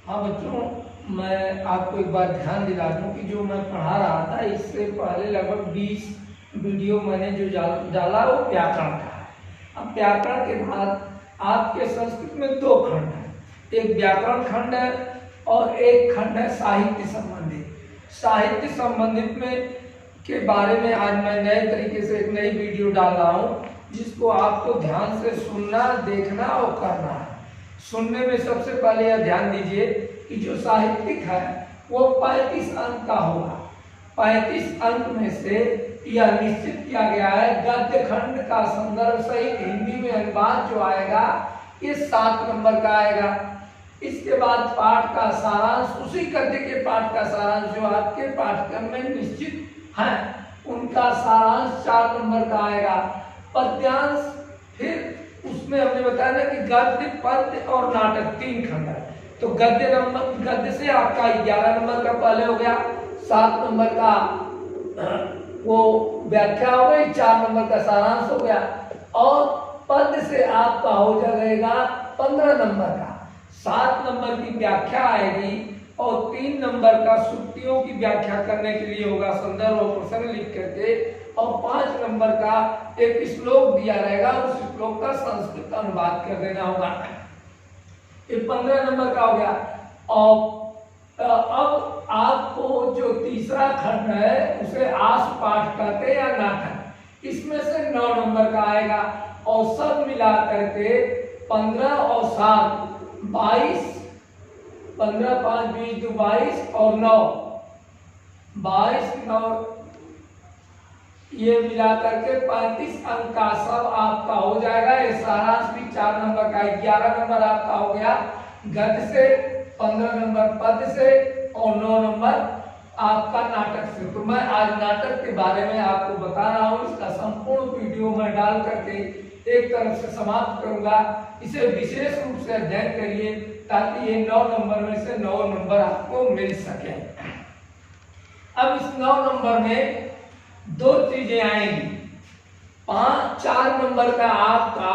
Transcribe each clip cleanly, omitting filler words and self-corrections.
हाँ बच्चों, मैं आपको एक बार ध्यान दिला दूं कि जो मैं पढ़ा रहा था इससे पहले लगभग 20 वीडियो मैंने जो डाला वो व्याकरण का है। अब व्याकरण के बाद आपके संस्कृत में दो खंड हैं, एक व्याकरण खंड है और एक खंड है साहित्य संबंधित। साहित्य संबंधित में के बारे में आज मैं नए तरीके से एक नई वीडियो डाल रहा हूँ, जिसको आपको ध्यान से सुनना, देखना और करना है। सुनने में सबसे पहले यह ध्यान दीजिए कि जो साहित्यिक है वो 35 अंक का होगा। 35 अंक में से यह निश्चित किया गया है गद्य खंड का संदर्भ सहित हिंदी में अनुवाद जो आएगा ये 7 नंबर का आएगा। इसके बाद पाठ का सारांश, उसी गद्य के पाठ का सारांश जो आपके पाठ्यक्रम में निश्चित है उनका सारांश 4 नंबर का आएगा। पद्यांश, फिर उसमें हमने बताया ना कि गद्य, पद्य और नाटक 3 खंड है। तो गद्य से आपका 11 नंबर का पहले हो गया, 7 नंबर का वो व्याख्या हो गई, 4 नंबर का सारांश हो गया और पद्य से आपका हो जाएगा 15 नंबर का। 7 नंबर की व्याख्या आएगी और 3 नंबर का सुक्तियों की व्याख्या करने के लिए होगा संदर्भ और प्रसंग लिख करके, और 5 नंबर का एक श्लोक दिया रहेगा, उस श्लोक का संस्कृत अनुवाद कर देना होगा। ये 15 नंबर का हो गया। और अब आपको जो तीसरा खंड है उसे आस पाठ कहते हैं या नाटक, इसमें से 9 नंबर का आएगा और सब मिला करके 15 और 7 22, 15 5 20 2 22 और 9 22 9 ये मिला करके 35 अंक का सब आपका हो जाएगा। ये सारांश भी 4 नंबर का, 11 नंबर आपका हो गया गद्य से, 15 नंबर पद्य से और 9 नंबर आपका नाटक से। तो मैं आज नाटक के बारे में आपको बता रहा हूँ, इसका संपूर्ण वीडियो मैं डाल करके एक तरफ से समाप्त करूंगा। इसे विशेष रूप से अध्ययन करिए ताकि ये 9 नंबर में से 9 नंबर आपको मिल सके। अब इस 9 नंबर में 2 चीजें आएंगी। 4 नंबर का आपका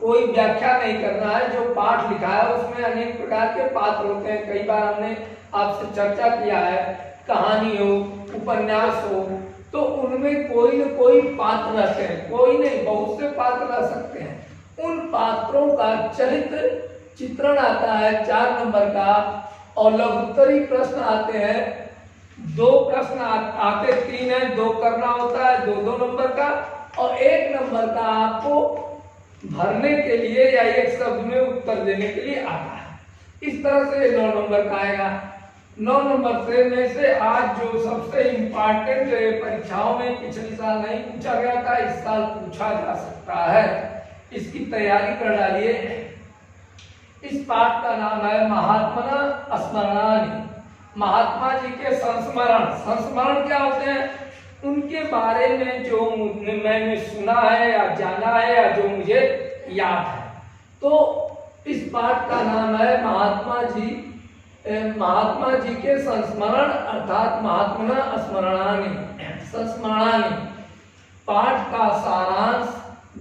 कोई व्याख्या नहीं करना है। जो पाठ लिखा है उसमें अनेक प्रकार के पात्र होते हैं, कई बार हमने आपसे चर्चा किया है, कहानी हो, उपन्यास हो, तो उनमें कोई न कोई पात्र रहते हैं, कोई नहीं बहुत से पात्र रह सकते हैं। उन पात्रों का चरित्र चित्रण आता है 4 नंबर का, और लघुत्तरी प्रश्न आते हैं। 2 प्रश्न आते 3 है, 2 करना होता है 2 नंबर का, और 1 नंबर का आपको भरने के लिए या एक शब्द में उत्तर देने के लिए आता है। इस तरह से 9 नंबर का आएगा। 9 नंबर से में से आज जो सबसे इम्पोर्टेंट परीक्षाओं में पिछले साल नहीं पूछा गया था, इस साल पूछा जा सकता है, इसकी तैयारी कर डालिए। इस पाठ का नाम है महात्मना स्मरणानि। महात्मा जी के संस्मरण। संस्मरण क्या होते हैं? उनके बारे में जो मैंने सुना है या जाना है या जो मुझे याद है। तो इस पाठ का नाम है महात्मा जी के संस्मरण, अर्थात महात्मना स्मरणानि, संस्मरणानि। पाठ का सारांश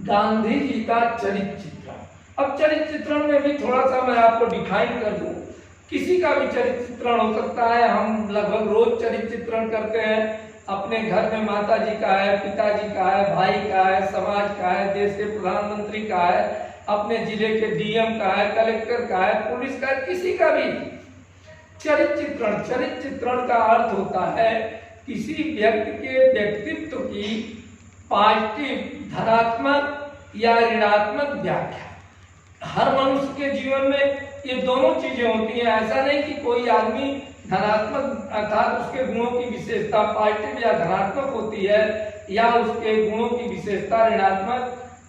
गांधी जी का चरित्र चित्रण। अब चरित्र चित्रण में भी थोड़ा सा मैं आपको डिफाइन कर दूं। किसी का भी चरित्र चित्रण हो सकता है, हम लगभग रोज चरित्र चित्रण करते हैं। अपने घर में माता जी का है, पिताजी का है, भाई का है, समाज का है, देश के प्रधानमंत्री का है, अपने जिले के डीएम का है, कलेक्टर का है, पुलिस का है, किसी का भी चरित्र चित्रण। चरित्र चित्रण का अर्थ होता है किसी व्यक्ति के व्यक्तित्व की पॉजिटिव, धनात्मक या ऋणात्मक व्याख्या। हर मनुष्य के जीवन में ये दोनों चीजें होती हैं। ऐसा नहीं कि कोई आदमी धनात्मक अर्थात उसके गुणों की विशेषता पॉजिटिव या धनात्मक होती है, या उसके गुणों की विशेषता ऋणात्मक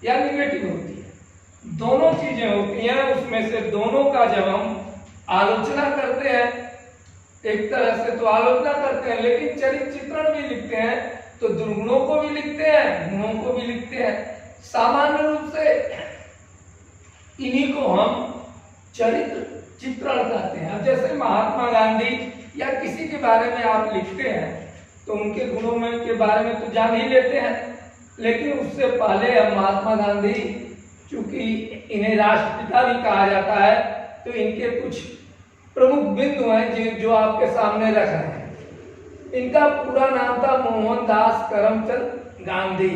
या निगेटिव होती है। दोनों चीजें होती हैं। उसमें से दोनों का जब हम आलोचना करते हैं, एक तरह से तो आलोचना करते हैं, लेकिन चरित्र चित्रण भी लिखते हैं तो दुर्गुणों को भी लिखते हैं, गुणों को भी लिखते हैं। सामान्य रूप से इन्हीं को हम चरित्र चित्रण कहते हैं। अब जैसे महात्मा गांधी या किसी के बारे में आप लिखते हैं तो उनके गुणों में के बारे में तो जान ही लेते हैं, लेकिन उससे पहले हम महात्मा गांधी, चूंकि इन्हें राष्ट्रपिता भी कहा जाता है, तो इनके कुछ प्रमुख बिंदु हैं जो आपके सामने रख रहे हैं। इनका पूरा नाम था मोहनदास करमचंद गांधी।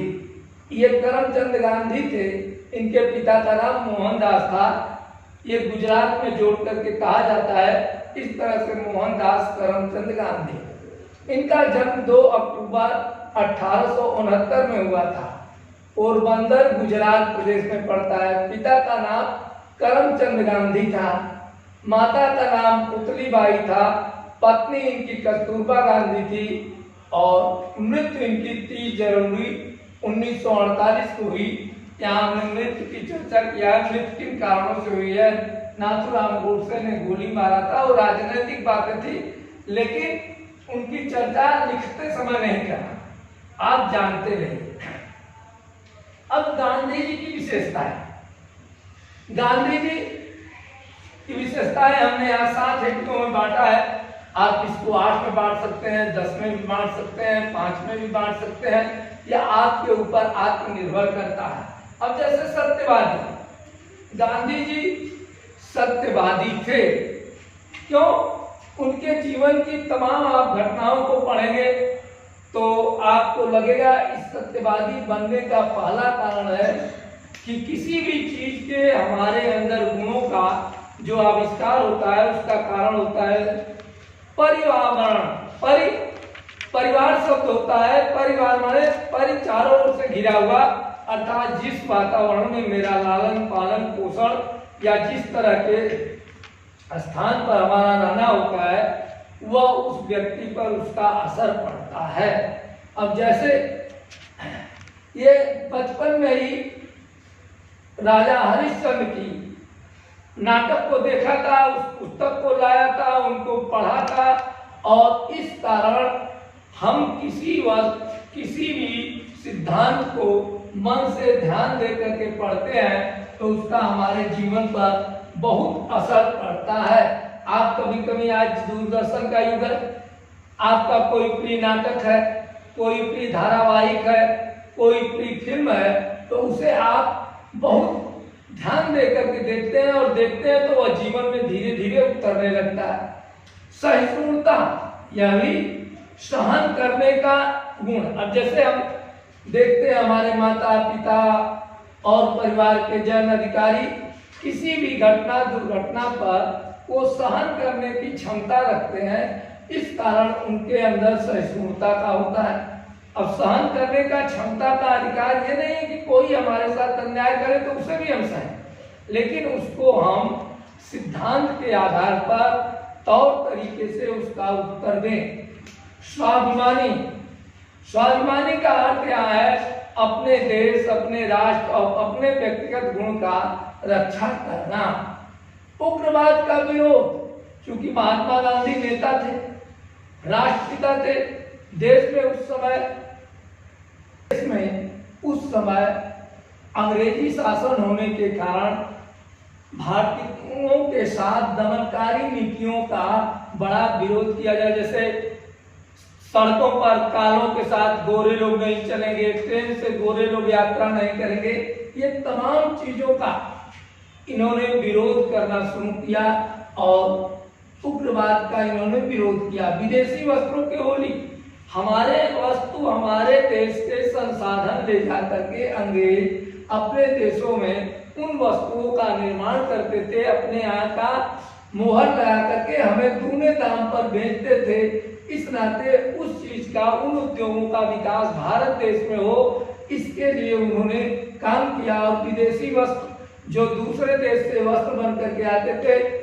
ये करमचंद गांधी थे, इनके पिता का नाम मोहनदास था। ये गुजरात में जोड़ करके कहा जाता है इस तरह से मोहनदास करमचंद गांधी। इनका जन्म 2 अक्टूबर 1869 में हुआ था। पोरबंदर गुजरात प्रदेश में पड़ता है। पिता का नाम करमचंद गांधी था, माता का नाम पुतलीबाई था, पत्नी इनकी कस्तूरबा गांधी थी और मृत्यु इनकी 30 जनवरी 1948 को हुई। यहाँ हमने मृत्यु की चर्चा किया है। मृत्यु किन कारणों से हुई है? नाथूराम गोडसे ने गोली मारा था और राजनीतिक बातें थी, लेकिन उनकी चर्चा लिखते समय नहीं करा, आप जानते रहिए। अब गांधी जी की विशेषताएं। गांधी जी की विशेषताएं हमने यहाँ 7 हेतुओं में बांटा है। आप इसको 8 में बांट सकते हैं, 10 में भी बांट सकते हैं, 5 में भी बांट सकते हैं, या आपके ऊपर आत्मनिर्भर करता है। अब जैसे सत्यवादी, गांधी जी सत्यवादी थे। क्यों? उनके जीवन की तमाम आप घटनाओं को पढ़ेंगे तो आपको लगेगा इस सत्यवादी बनने का पहला कारण है कि किसी भी चीज के हमारे अंदर गुणों का जो आविष्कार होता है उसका कारण होता है पर्यावरण। परिवार शब्द होता है, परिवार माने चारों ओर से घिरा हुआ, अर्थात जिस वातावरण में मेरा लालन पालन पोषण या जिस तरह के स्थान पर हमारा रहना होता है वह उस व्यक्ति पर उसका असर पड़ता है। अब जैसे ये बचपन में ही राजा हरिश्चंद्र की नाटक को देखा था, उस पुस्तक को लाया था, उनको पढ़ा था, और इस कारण हम किसी भी सिद्धांत को मन से ध्यान दे करके पढ़ते हैं तो उसका हमारे जीवन पर बहुत असर पड़ता है। आप कभी कभी, आज दूरदर्शन का युग है, आपका कोई प्रिय नाटक है, कोई प्रिय धारावाहिक है, कोई प्रिय फिल्म है, तो उसे आप बहुत ध्यान दे करके देखते हैं और देखते हैं तो वह जीवन में धीरे धीरे उतरने लगता है। सहिष्णुता यानी सहन करने का गुण। अब जैसे हम देखते हैं हमारे माता पिता और परिवार के जन अधिकारी किसी भी घटना दुर्घटना पर वो सहन करने की क्षमता रखते हैं, इस कारण उनके अंदर सहिष्णुता का होता है। अब सहन करने का क्षमता का अधिकार ये नहीं है कि कोई हमारे साथ अन्याय करे तो उसे भी हम सहें, लेकिन उसको हम सिद्धांत के आधार पर तौर तरीके से उसका उत्तर दें। स्वाभिमानी, स्वाभिमानी का अर्थ क्या है? अपने देश, अपने राष्ट्र और अपने व्यक्तिगत गुण का रक्षा करना। उग्रवाद का विरोध, क्योंकि महात्मा गांधी नेता थे, राष्ट्रपिता थे, देश में उस समय अंग्रेजी शासन होने के कारण भारतीयों के साथ दमनकारी नीतियों का बड़ा विरोध किया जाए। जैसे सड़कों पर कालों के साथ गोरे लोग नहीं चलेंगे, ट्रेन से गोरे लोग यात्रा नहीं करेंगे, ये तमाम चीजों का इन्होंने विरोध करना शुरू किया और उग्रवाद का इन्होंने विरोध किया। विदेशी वस्त्रों की होली, हमारे वस्तु हमारे देश के संसाधन ले जा करके अंग्रेज अपने देशों में उन वस्तुओं का निर्माण करते थे, अपने यहाँ का मोहर लगा करके हमें दूने दाम पर बेचते थे। इस नाते उस चीज का, उन उद्योगों का विकास भारत देश में हो, इसके लिए उन्होंने काम किया। और विदेशी वस्त्र जो दूसरे देश से वस्त्र बन करके आते थे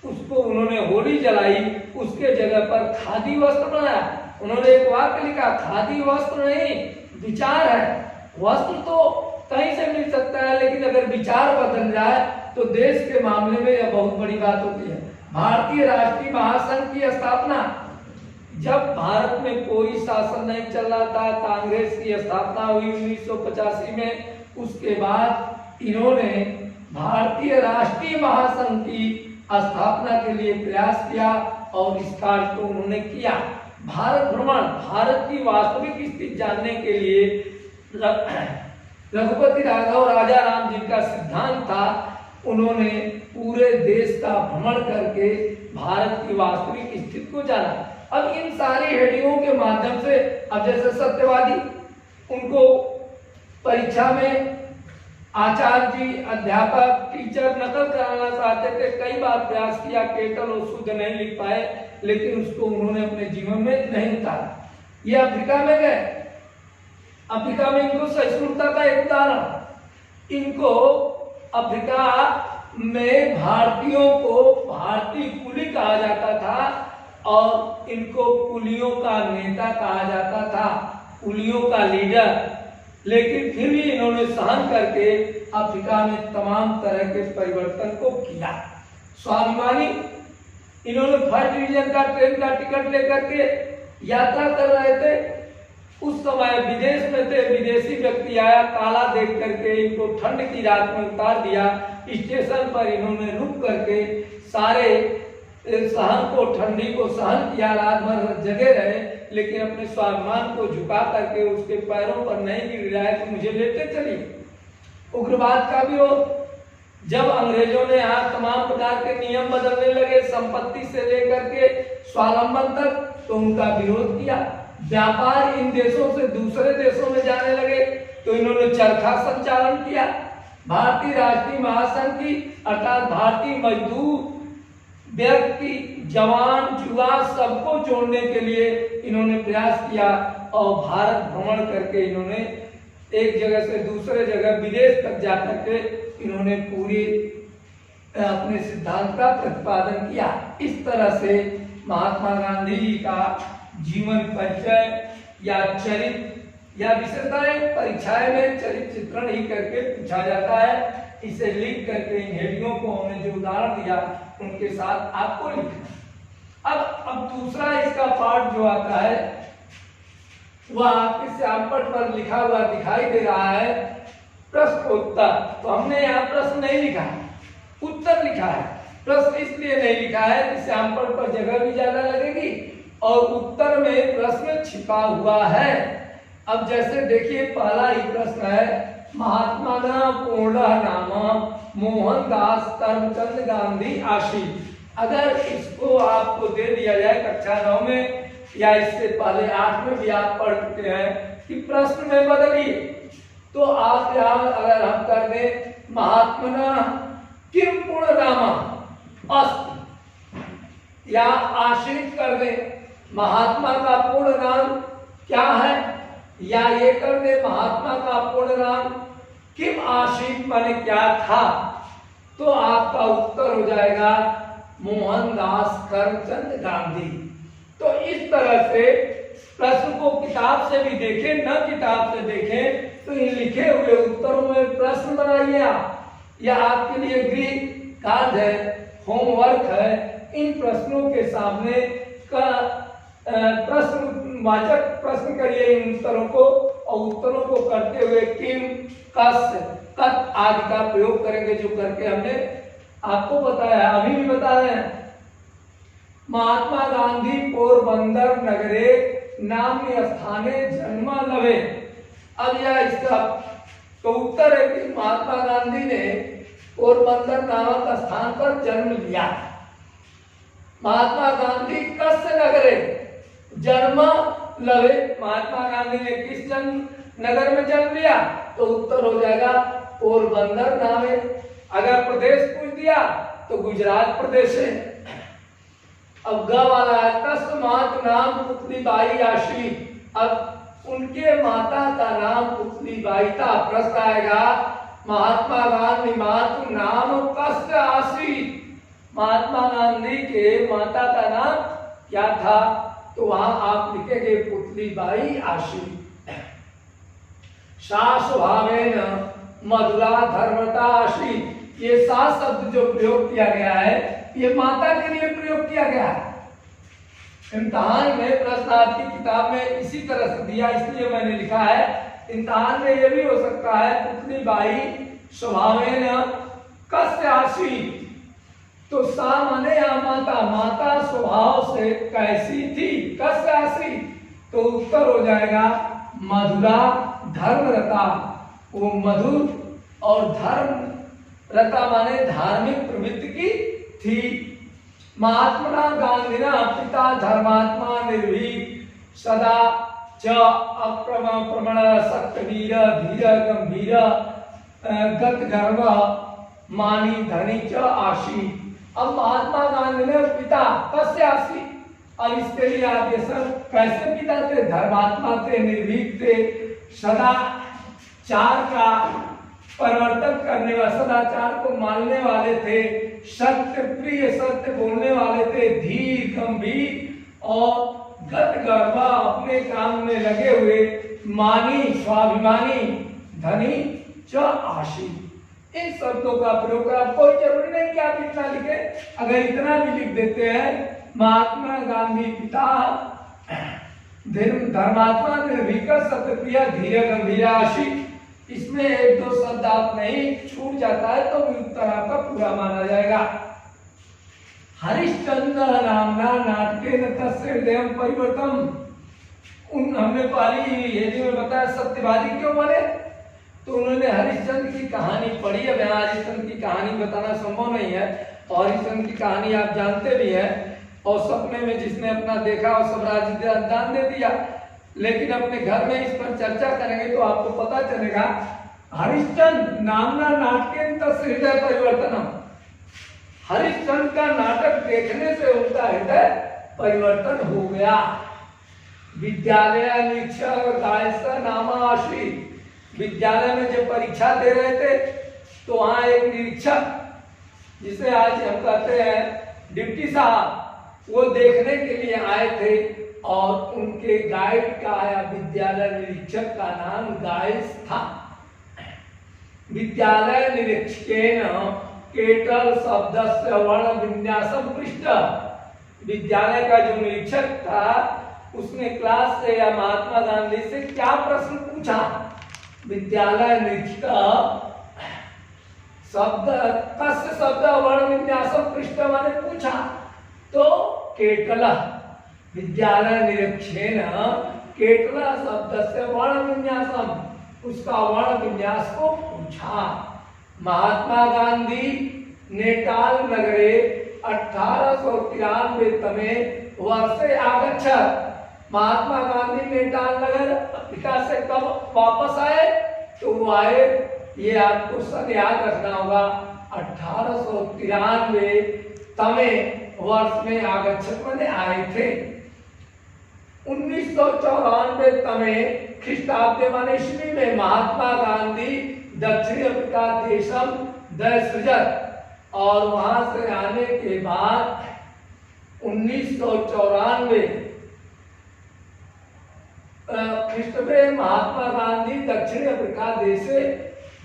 उसको उन्होंने होली जलाई, उसके जगह पर खादी वस्त्र बनाया। उन्होंने एक वाक्य लिखा, खादी वस्त्र नहीं विचार है। वस्त्र तो कहीं से मिल सकता है, लेकिन अगर विचार बदल जाए तो देश के मामले में यह बहुत बड़ी बात होती है। भारतीय राष्ट्रीय महासंघ की स्थापना, जब भारत में कोई शासन नहीं चल रहा था, कांग्रेस की स्थापना हुई 1985 में। उसके बाद इन्होंने भारतीय राष्ट्रीय महासंघ की स्थापना के लिए प्रयास किया और इस कार्य को उन्होंने किया। भारत भ्रमण, भारत की वास्तविक स्थिति जानने के लिए रघुपति राघव राजा राम जी का सिद्धांत था, उन्होंने पूरे देश का भ्रमण करके भारत की वास्तविक स्थिति को जाना। अब इन सारी हेडिंगों के माध्यम से, अब जैसे सत्यवादी, उनको परीक्षा में आचार्य जी, अध्यापक, टीचर नकल कराना चाहते थे, कई बार प्रयास किया, केटल और शुद्ध नहीं लिख पाए, लेकिन उसको उन्होंने अपने जीवन में नहीं उतारा। ये अफ्रीका में गए, अफ्रीका में इनको सहिष्णुता का एक उदाहरण, इनको अफ्रीका में भारतीयों को भारतीय कुली कहा जाता था और इनको कुलियों का नेता कहा जाता था, कुलियों का लीडर। लेकिन फिर भी इन्होंने सहन करके अफ्रीका में तमाम तरह के परिवर्तन को किया। स्वाभिमानी, इन्होंने फर्स्ट डिवीजन का ट्रेन का टिकट लेकर के यात्रा कर रहे थे। उस समय विदेश में थे, विदेशी व्यक्ति आया, काला देख करके इनको ठंड की रात में उतार दिया। स्टेशन पर इन्होंने रुक करके सारे सहन को, ठंडी को सहन किया, रात भर जगे रहे, लेकिन अपने स्वाभिमान को झुका करके उसके पैरों पर नहीं गिर रहा है तो मुझे लेते चलिए। उग्रवाद का विरोध, जब अंग्रेजों ने यहाँ तमाम प्रकार के नियम बदलने लगे, संपत्ति से लेकर के स्वावलंबन तक, तो उनका विरोध किया। व्यापार इन देशों से दूसरे देशों में जाने लगे तो इन्होंने चरखा संचालन किया। भारतीय राष्ट्रीय महासंघ की अर्थात भारतीय मजदूर व्यक्ति, जवान, युवा सबको जोड़ने के लिए इन्होंने प्रयास किया और भारत भ्रमण करके इन्होंने एक जगह से दूसरे जगह विदेश तक जाकर के इन्होंने पूरी अपने सिद्धांत का प्रतिपादन किया। इस तरह से महात्मा गांधी जी का जीवन परिचय या चरित्र या विशेषताएं परीक्षाएं में चरित्र चित्रण ही करके पूछा जाता है। इसे लिख करके इन हेडिंगों को हमने जो उदाहरण दिया उनके साथ आपको लिखना। अब दूसरा इसका पार्ट जो आता है वह आपके श्यामपट पर लिखा हुआ दिखाई दे रहा है, प्रश्न उत्तर। तो हमने यहाँ प्रश्न नहीं लिखा है, उत्तर लिखा है। प्रश्न इसलिए नहीं लिखा है कि श्यामपट पर जगह भी ज्यादा लगेगी और उत्तर में प्रश्न छिपा हुआ है। अब जैसे देखिए, पहला ही प्रश्न है, महात्मा पूर्ण नाम मोहनदास करमचंद गांधी आशी। अगर इसको आपको दे दिया जाए कक्षा 9 में या इससे पहले 8 में भी आप पढ़ चुके हैं कि प्रश्न में बदलिए, तो आप यहाँ अगर हम कर दें महात्मना किम पूर्ण नाम अस्त या आश्रित कर दें महात्मा का पूर्ण नाम क्या है, या ये कर दे महात्मा का पूर्ण नाम किम आश्रित माने क्या था, तो आपका उत्तर हो जाएगा मोहनदास करमचंद गांधी। तो इस तरह से प्रश्न को किताब से भी देखें, न किताब से देखें, तो इन लिखे हुए उत्तरों में प्रश्न बनाइए आप, या आपके लिए गृह कार्य है, होमवर्क है। इन प्रश्नों के सामने का प्रश्न वाचक प्रश्न करिए इन उत्तरों को, और उत्तरों को करते हुए किम, कस, कत आदि का प्रयोग करेंगे, जो करके हमने आपको बताया, अभी भी बता रहे हैं। महात्मा गांधी पोरबंदर नगरे नाम्य स्थाने जन्म लवे। अब यह इसका तो उत्तर है कि महात्मा गांधी ने पोरबंदर नामक स्थान पर जन्म लिया। महात्मा गांधी कस नगरे जन्म लवे, महात्मा गांधी ने किस नगर में जन्म लिया, तो उत्तर हो जाएगा पोरबंदर नामे। अगर प्रदेश पूछ दिया तो गुजरात प्रदेश है। अब ग वाला है, तस्मात् नाम पुतलीबाई आशी। अब उनके माता का नाम पुतलीबाई था। प्रश्न आएगा महात्मा गांधी मातु नाम कस्य आसी, महात्मा गांधी के माता का नाम क्या था, तो वहां आप लिखेंगे पुतलीबाई आशी। सा स्वभावेन मधुरा धर्मता आशी। ये 7 शब्द जो प्रयोग किया गया है ये माता के लिए प्रयोग किया गया है। इम्तिहान में प्रश्न आपकी किताब में इसी तरह से दिया, इसलिए मैंने लिखा है। इम्तिहान में ये भी हो सकता है पुतलीबाई स्वभावेन कस्य आशी, तो सा माने या माता, माता स्वभाव से कैसी थी, कस्य आशी, तो उत्तर हो जाएगा मधुरा धर्मरता। वो मधुर और धर्म रता माने धार्मिक प्रवृत्ति की थी। महात्मा गांधीना पिता धर्मात्मा निर्भीक सदा च अप्रमण सत्यवीर धीर गंभीर गत गर्व मानी धनी च आशी। अब महात्मा गांधी ने पिता कस्य आशी, और इसके लिए आदेशन कैसे पिता थे? धर्मात्मा थे, निर्भीक थे, सदाचार का परिवर्तन करने वाले, सदाचार को मानने वाले थे, सत्य प्रिय, सत्य बोलने वाले थे, धीर गंभीर और गत गर्व अपने काम में लगे हुए, मानी स्वाभिमानी, धनी च आशी। इन शब्दों का प्रयोग कर, कोई जरूरी नहीं कि आप इतना लिखे, अगर इतना भी लिख देते हैं महात्मा गांधी पिता धर्मात्मा निर्भीक सत्यप्रिय धीर गंभीर आशी, इसमें एक दो शब्द आप नहीं छूट जाता है तो उत्तर आपका पूरा माना जाएगा। हरिश्चंद्र नामना नाटके न तस्य हृदय परिवर्तन। हमने पहली हेडी में बताया सत्यवादी क्यों बने, तो उन्होंने हरिश्चंद्र की कहानी पढ़ी है। यहाँ हरिश्चंद्र की कहानी बताना संभव नहीं है, और हरिश्चंद्र की कहानी आप जानते भी हैं, और सपने में जिसने अपना देखा और सब राज्य दान दे दिया। लेकिन अपने घर में इस पर चर्चा करेंगे तो आपको पता चलेगा। हरिश्चंद्र नामना नाटके तस्य हृदय परिवर्तनम, हरिश्चंद्र का नाटक देखने से उनका हृदय परिवर्तन हो गया। विद्यालय निरीक्षक गायस्थ नामाश्री, विद्यालय में जब परीक्षा दे रहे थे तो वहाँ एक निरीक्षक, जिसे आज हम कहते हैं डिप्टी साहब, वो देखने के लिए आए थे, और उनके गाइड का आया विद्यालय निरीक्षक का नाम गाइस था। विद्यालय निरीक्षकेन केटल शब्दस्य वर्ण विन्यासम पृष्ठ, विद्यालय का जो निरीक्षक था उसने क्लास से या महात्मा गांधी से क्या प्रश्न पूछा? विद्यालय निरीक्षक शब्द कस्य शब्द वर्ण विन्यासम पृष्ठ मैंने पूछा, तो केटल विद्यालय निरीक्षेन केटल शब्द से वर्ण विन्यासम, उसका वर्ण विन्यास को पूछा। महात्मा गांधी नेटाल नगरे 1893 तमे वर्षे आगच्छत्। महात्मा गांधी नेटाल नगर अफ्रीका से कब वापस आए? तो वो आए, ये आपको सन याद रखना होगा, 1893 तमे वर्ष में आगच्छत् माने आए थे। 1994 तमे ख्रीष्टाब्दे माने ईस्वी में महात्मा गांधी दक्षिण अफ्रीका देशम दसृजत, और वहां से आने के बाद 1994 ख्रीष्ट में महात्मा गांधी दक्षिण अफ्रीका देशे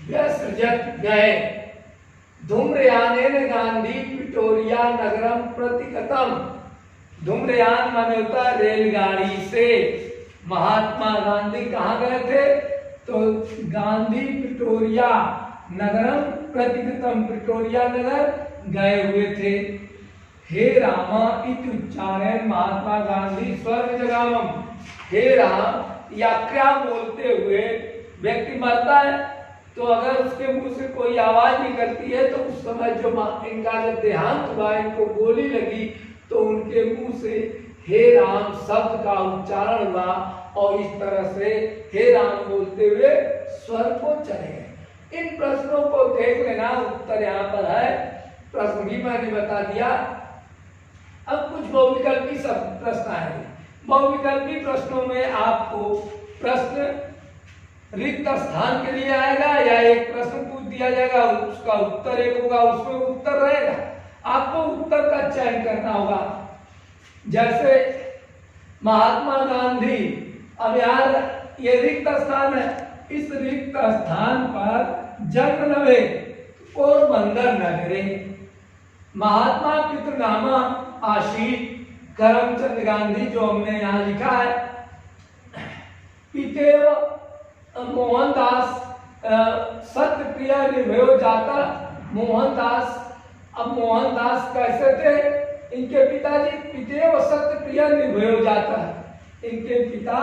व्यसृजत गए। धूम्रयानेन गांधी प्रिटोरिया नगरम प्रतिगतम, धूम्रयान माने होता है रेलगाड़ी से। महात्मा गांधी कहाँ गए थे? तो गांधी प्रिटोरिया नगरम प्रतिगतम, प्रिटोरिया नगर गए हुए थे। हे रामा इति उच्चारण महात्मा गांधी स्वर्ग जगामम, हे राम या क्या बोलते हुए व्यक्ति मरता है तो अगर उसके मुंह से कोई आवाज निकलती है तो उस समय जो इनका जब देहांत हुआ, इनको गोली लगी, तो उनके मुंह से हे राम शब्द का उच्चारण हुआ, और इस तरह से हे राम बोलते हुए स्वर्ग को चले गए। इन प्रश्नों को देख लेना, उत्तर यहाँ पर है, प्रश्न भी मैंने बता दिया। अब कुछ बहुविकल्पी सब प्रश्न आएंगे। बहुविकल्पी प्रश्नों में आपको प्रश्न रिक्त स्थान के लिए आएगा, या एक प्रश्न पूछ दिया जाएगा, उसका उत्तर एक होगा, उसमें उत्तर रहेगा, आपको उत्तर का चयन करना होगा। जैसे महात्मा गांधी, अब यार ये रिक्त स्थान है, इस रिक्त स्थान पर जन्म लवे पोरबंदर नगरे। महात्मा पितृनामा आशीष करमचंद गांधी, जो हमने यहाँ लिखा है, पितेव मोहनदास सत्यप्रिय निर्भयो जाता। मोहनदास, अब मोहनदास कैसे थे? इनके पिताजी पितेव सत्यप्रिय निर्भयो जाता, इनके पिता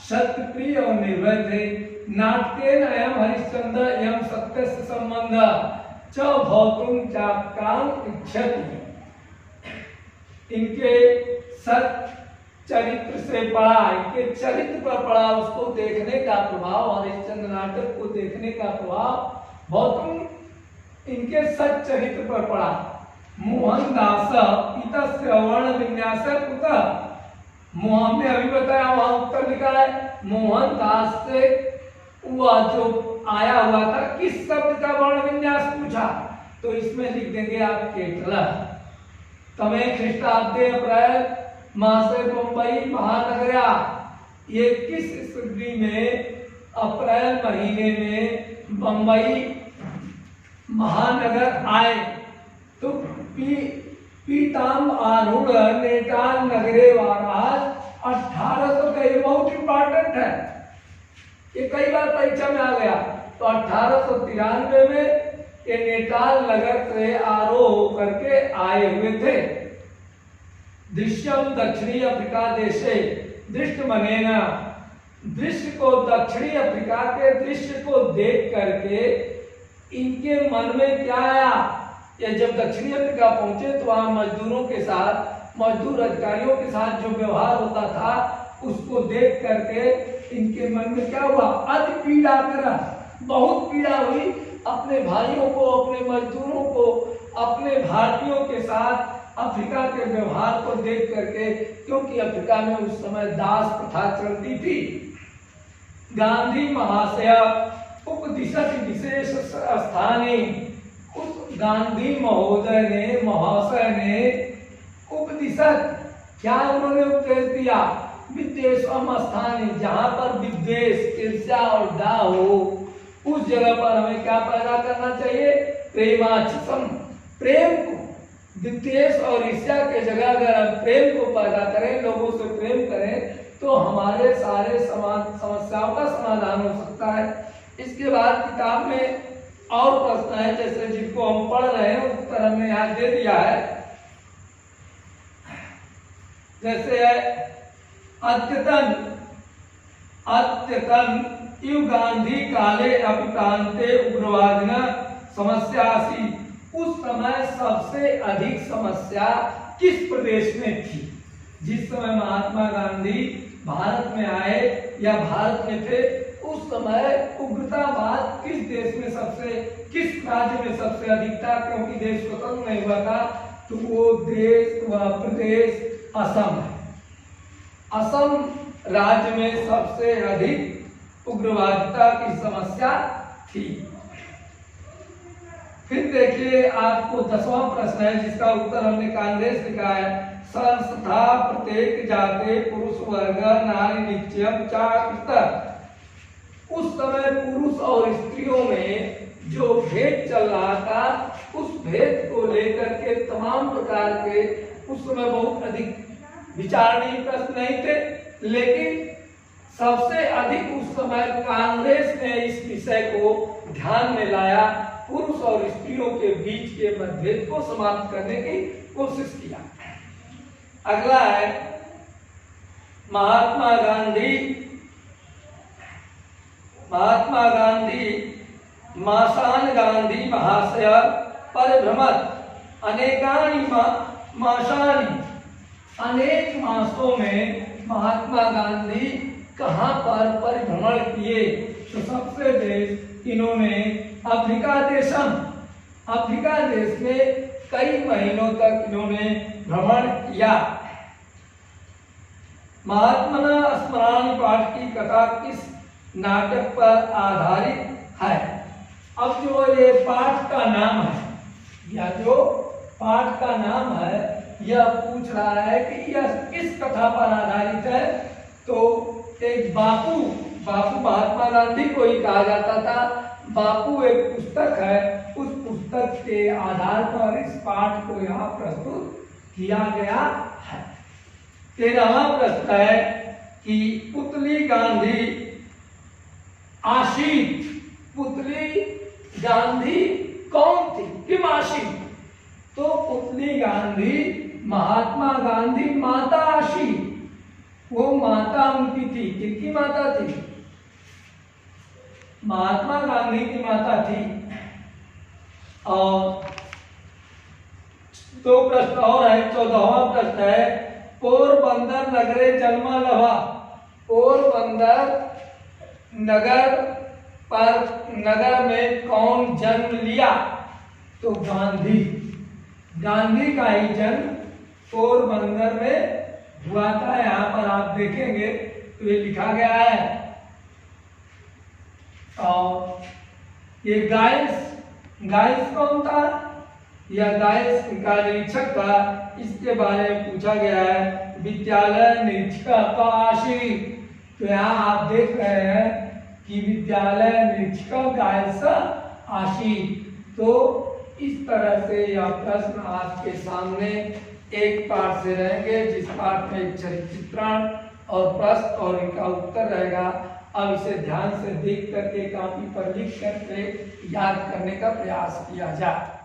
सत्यप्रिय और निर्भय थे। नाट्येन अयम हरिश्चंद्र एवं सत्य से संबंध, च भौतुम चाप्काम इच्छति। इनके सत चरित्र से पढ़ा, इनके चरित्र पर पढ़ा, उसको देखने का प्रभाव, हरिश्चंद्र नाटक को देखने का प्रभाव भौतुम इनके सत चरित्र पर पढ़ा। मोहनदास इतस्य वर्ण विन्यास कुतः, हमने अभी बताया, वहां उत्तर लिखा है मोहनदास से वह जो आया हुआ था किस शब्द का वर्ण विन्यास पूछा, तो इसमें लिख देंगे आप केटला। तमें ख्रीष्टाब्दे अप्रैल मासे मुंबई महानगरा, ये किस ईस्वी में अप्रैल महीने में बंबई महानगर आए, तो पीताम आरूढ़ नेटाल नगरे वाराज 1800 का, ये बहुत इंपॉर्टेंट है, ये कई बार परीक्षा में आ गया। तो 1893 में ये नेटाल नगर से आरोह करके आए हुए थे। दृश्यम दक्षिणी अफ्रीका देशे दृष्ट मनेना, दृश्य को, दक्षिणी अफ्रीका के दृश्य को देख करके इनके मन में क्या आया, ये जब दक्षिणी अफ्रीका पहुंचे तो वहां मजदूरों के साथ, मजदूर अधिकारियों के साथ जो व्यवहार होता था उसको देख करके इनके मन में क्या हुआ, अति पीड़ा करा, बहुत पीड़ा हुई अपने भाइयों को, अपने मजदूरों को, अपने भारतीयों के साथ अफ्रीका के व्यवहार को देख करके, क्योंकि अफ्रीका में उस समय दास प्रथा चलती थी। गांधी महाशय उपदिशत विशेष स्थाने, उस गांधी महाशय ने उपदिशत, क्या उन्होंने उपदेश दिया, विद्वेषम स्थाने, जहां पर विद्वेष, ईर्ष्या और दाह हो उस जगह पर हमें क्या पैदा करना चाहिए, प्रेमाच्छम, प्रेम को, विद्वेष और ईर्ष्या के जगह अगर हम प्रेम को पैदा करें, लोगों से प्रेम करें, तो हमारे सारे समस्याओं का समाधान हो सकता है। इसके बाद किताब में और प्रश्न है, जैसे जिनको हम पढ़ रहे हैं उत्तर हमने यहाँ दे दिया है। जैसे है अद्यतन इव गांधी काले अपितांते उग्रवादिना समस्या सी, उस समय सबसे अधिक समस्या किस प्रदेश में थी, जिस समय महात्मा गांधी भारत में आए या भारत में थे, उस समय उग्रतावाद किस देश में सबसे, किस राज्य में सबसे अधिक था, क्योंकि देश स्वतंत्र नहीं हुआ था, तो वो देश, वह प्रदेश असम है। असम राज्य में सबसे अधिक उग्रवादिता की समस्या थी। फिर देखिए आपको 10वां प्रश्न है, जिसका उत्तर हमने कांग्रेस लिखा है। संस्था प्रत्येक जाते पुरुष वर्ग नारी निश्चयम चाकृत, उस समय पुरुष और स्त्रियों में जो भेद चल रहा था, उस भेद को लेकर के तमाम प्रकार के, उस समय बहुत अधिक विचारणीय प्रश्न नहीं थे, लेकिन सबसे अधिक उस समय कांग्रेस ने इस विषय को ध्यान में लाया, पुरुष और स्त्रियों के बीच के मतभेद को समाप्त करने की कोशिश किया। अगला है महात्मा गांधी मासान गांधी महाशय परिभ्रमत अनेकानि मासानि, अनेक मासों में महात्मा गांधी कहां पर परिभ्रमण किए, तो सबसे देश इन्होंने अफ्रीका देश में कई महीनों तक इन्होंने भ्रमण किया। महात्मा स्मरण पाठ की कथा किस नाटक पर आधारित है। अब जो ये पाठ का नाम है, या जो पाठ का नाम है, यह पूछ रहा है कि यह किस कथा पर आधारित है। तो एक बापू महात्मा गांधी को ही कहा जाता था। बापू एक पुस्तक है, उस पुस्तक के आधार पर इस पाठ को यहाँ प्रस्तुत किया गया है। 13वां प्रश्न है कि पुतली गांधी आशीत, पुतली गांधी कौन थी, किम आशीत, तो पुतली गांधी महात्मा गांधी माता आशीत, वो माता उनकी थी। किसकी माता थी, महात्मा गांधी की माता थी। और 2 प्रश्न और है। 14वां प्रश्न है, पोरबंदर नगरे जन्मा लभा। पोरबंदर नगर में कौन जन्म लिया? तो गांधी। गांधी का ही जन्म पोरबंदर में हुआ था। यहाँ पर आप देखेंगे तो ये लिखा गया है। और ये गाइस कौन था? यह गाइस का निरीक्षक था। इसके बारे में पूछा गया है। विद्यालय निरीक्षक आशी। तो यहाँ आप देख रहे हैं कि विद्यालय निरीक्षक गाइस आशी। तो इस तरह से यह प्रश्न आपके सामने एक पार्ट से रहेंगे, जिस पार्ट में एक चित्रण और प्रश्न और इनका उत्तर रहेगा। अब इसे ध्यान से देख करके कॉपी पर लिख करके याद करने का प्रयास किया जाए।